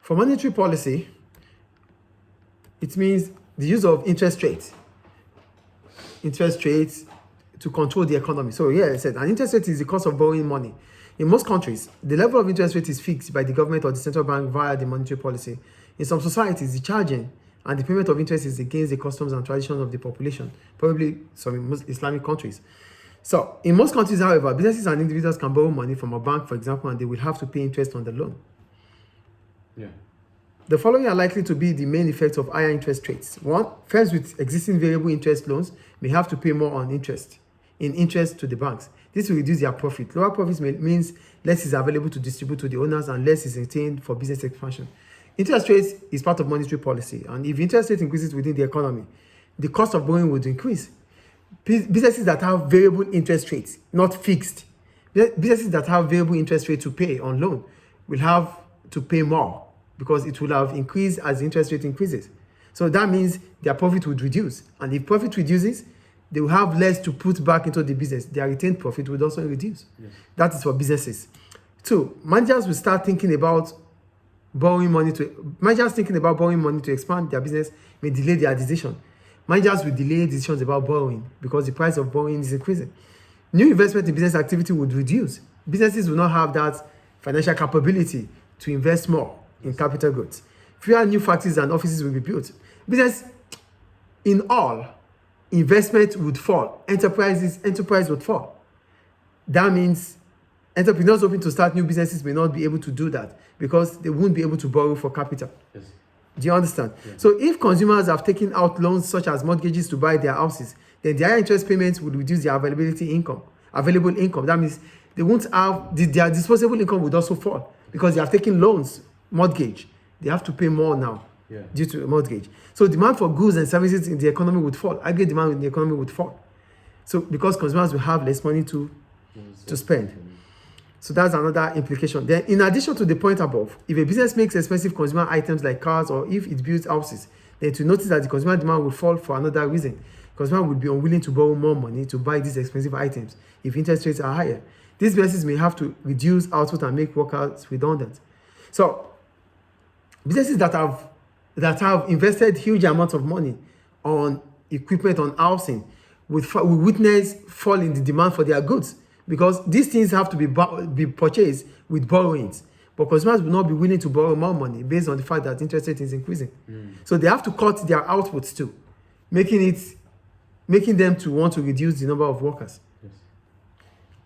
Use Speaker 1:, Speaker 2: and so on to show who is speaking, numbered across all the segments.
Speaker 1: For monetary policy, it means the use of interest rates to control the economy. So I said an interest rate is the cost of borrowing money. In most countries, the level of interest rate is fixed by the government or the central bank via the monetary policy. In some societies, the charging and the payment of interest is against the customs and traditions of the population, probably some Islamic countries. So in most countries, however, businesses and individuals can borrow money from a bank, for example, and they will have to pay interest on the loan.
Speaker 2: Yeah.
Speaker 1: The following are likely to be the main effects of higher interest rates. One, firms with existing variable interest loans may have to pay more in interest to the banks. This will reduce their profit. Lower profits means less is available to distribute to the owners and less is retained for business expansion. Interest rates is part of monetary policy, and if interest rate increases within the economy, the cost of borrowing would increase. Businesses that have variable interest rates, not fixed, businesses that have variable interest rate to pay on loan will have to pay more because it will have increased as the interest rate increases. So that means their profit would reduce. And if profit reduces, they will have less to put back into the business. Their retained profit would also reduce. Yes. That is for businesses. Two, managers will start thinking about borrowing money to expand their business may delay their decision. Managers will delay decisions about borrowing because the price of borrowing is increasing. New investment in business activity would reduce. Businesses will not have that financial capability to invest more in capital goods. Fewer new factories and offices will be built. Business, in all, investment would fall. Enterprise would fall. That means entrepreneurs hoping to start new businesses may not be able to do that because they won't be able to borrow for capital. Yes. Do you understand? Yeah. So if consumers have taken out loans such as mortgages to buy their houses, then the higher interest payments would reduce their available income. That means they won't have, their disposable income would also fall because they have taken loans, mortgage. They have to pay more now due to a mortgage. So demand for goods and services in the economy would fall. Aggregate demand in the economy would fall. So because consumers will have less money to spend. So that's another implication. Then in addition to the point above, if a business makes expensive consumer items like cars or if it builds houses, then to notice that the consumer demand will fall for another reason. Consumer will be unwilling to borrow more money to buy these expensive items if interest rates are higher. These businesses may have to reduce output and make workers redundant. So businesses that have invested huge amounts of money on equipment, on housing, will witness fall in the demand for their goods because these things have to be purchased with borrowings. But consumers will not be willing to borrow more money based on the fact that interest rate is increasing. So they have to cut their outputs too, making them to want to reduce the number of workers. Yes.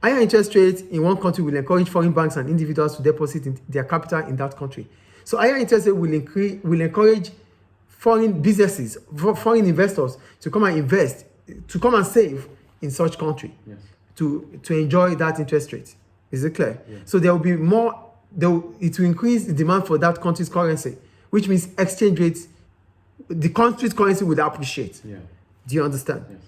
Speaker 1: Higher interest rates in one country will encourage foreign banks and individuals to deposit their capital in that country. So higher interest rate will encourage foreign businesses, foreign investors to come and invest, to come and save in such country. Yes. To enjoy that interest rate. Is it clear? Yeah. So there will be more, it will increase the demand for that country's currency, which means exchange rates, the country's currency will appreciate. Yeah. Do you understand? Yes.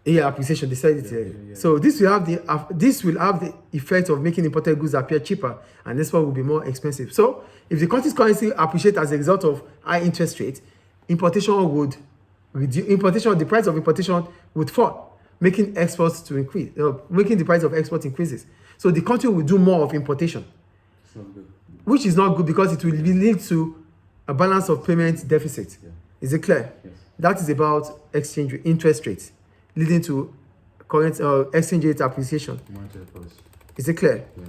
Speaker 1: Yeah, appreciation, they said it here. Yeah. So this will have the effect of making imported goods appear cheaper and this one will be more expensive. So if the country's currency appreciates as a result of high interest rate, the price of importation would fall, making exports to increase, making the price of export increases. So the country will do more of importation, which is not good because it will lead to a balance of payment deficit. Yeah. Is it clear? Yes. That is about interest rates, leading to current exchange rate appreciation. Is it clear? Yeah.